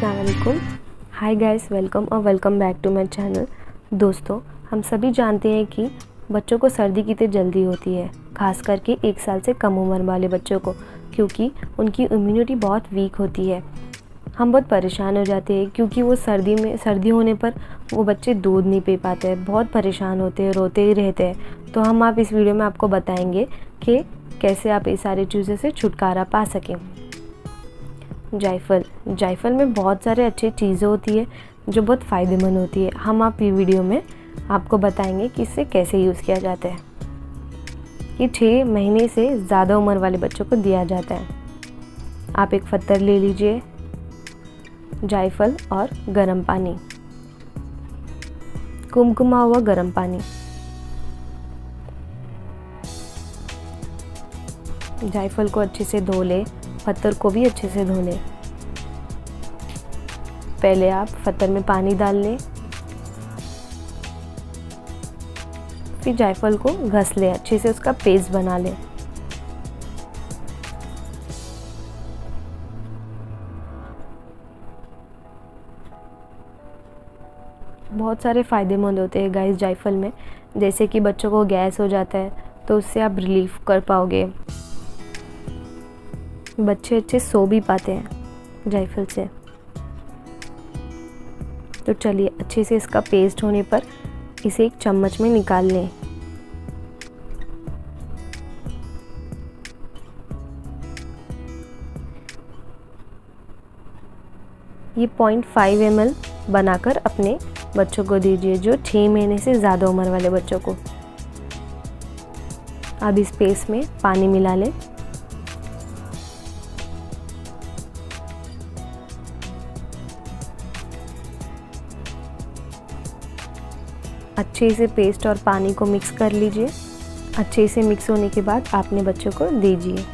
अस्सलाम वालेकुम। Hi guys, welcome back to my channel. दोस्तों, हम सभी जानते हैं कि बच्चों को सर्दी कितनी जल्दी होती है, खास करके 1 साल से कम उम्र वाले बच्चों को, क्योंकि उनकी इम्यूनिटी बहुत वीक होती है। हम बहुत परेशान हो जाते हैं क्योंकि वो सर्दी होने पर वो बच्चे दूध नहीं पी पाते हैं, बहुत परेशान होते हैं, रोते ही रहते हैं। तो हम इस वीडियो में आपको बताएंगे कि कैसे आप इस सारी चीज़ों से छुटकारा पा सकें। जायफल में बहुत सारे अच्छी चीज़ें होती है जो बहुत फ़ायदेमंद होती है। हम ये वीडियो में आपको बताएंगे कि इसे कैसे यूज़ किया जाता है। ये 6 महीने से ज़्यादा उम्र वाले बच्चों को दिया जाता है। आप एक पत्थर ले लीजिए, जायफल और गर्म पानी, कुमकुमा हुआ गर्म पानी। जायफल को अच्छे से धो ले, पत्थर को भी अच्छे से धो लें। पहले आप पत्थर में पानी डाल लें, फिर जायफल को घस लें, अच्छे से उसका पेस्ट बना लें। बहुत सारे फ़ायदेमंद होते हैं गाइस जायफल में, जैसे कि बच्चों को गैस हो जाता है तो उससे आप रिलीफ कर पाओगे। बच्चे अच्छे सो भी पाते हैं जायफल से। तो चलिए, अच्छे से इसका पेस्ट होने पर इसे एक चम्मच में निकाल लें। ये 0.5 ml बनाकर अपने बच्चों को दीजिए, जो 6 महीने से ज़्यादा उम्र वाले बच्चों को। अब इस पेस्ट में पानी मिला लें। अच्छे से पेस्ट और पानी को मिक्स कर लीजिए। अच्छे से मिक्स होने के बाद आपने बच्चों को दीजिए।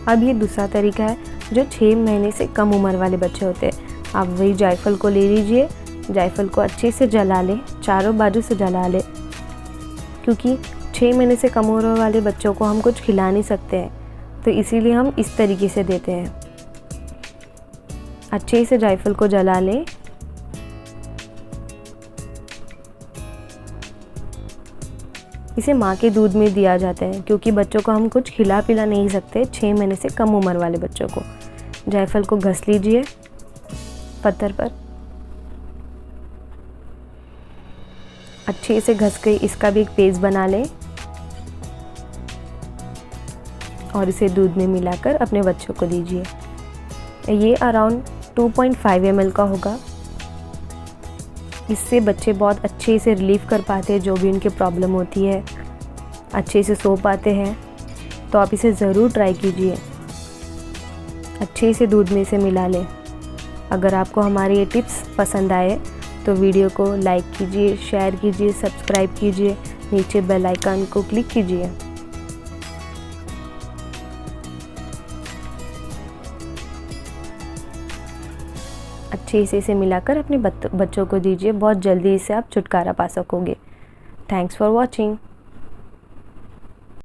अब ये दूसरा तरीका है जो 6 महीने से कम उम्र वाले बच्चे होते हैं। आप वही जायफल को ले लीजिए, जायफल को अच्छे से जला लें, चारों बाजू से जला लें, क्योंकि 6 महीने से कम उम्र वाले बच्चों को हम कुछ खिला नहीं सकते हैं, तो इसीलिए हम इस तरीके से देते हैं। अच्छे से जायफल को जला लें। इसे माँ के दूध में दिया जाता है, क्योंकि बच्चों को हम कुछ खिला पिला नहीं सकते 6 महीने से कम उम्र वाले बच्चों को। जायफल को घस लीजिए पत्थर पर, अच्छे से घस के इसका भी एक पेस्ट बना लें और इसे दूध में मिलाकर अपने बच्चों को दीजिए। ये अराउंड 2.5 ml का होगा। इससे बच्चे बहुत अच्छे से रिलीफ कर पाते हैं, जो भी उनकी प्रॉब्लम होती है, अच्छे से सो पाते हैं। तो आप इसे ज़रूर ट्राई कीजिए। अच्छे से दूध में इसे मिला लें। अगर आपको हमारे ये टिप्स पसंद आए तो वीडियो को लाइक कीजिए, शेयर कीजिए, सब्सक्राइब कीजिए, नीचे बेल आइकन को क्लिक कीजिए। अच्छे से इसे मिलाकर अपने बच्चों को दीजिए। बहुत जल्दी इससे आप छुटकारा पा सकोगे। Thanks for watching.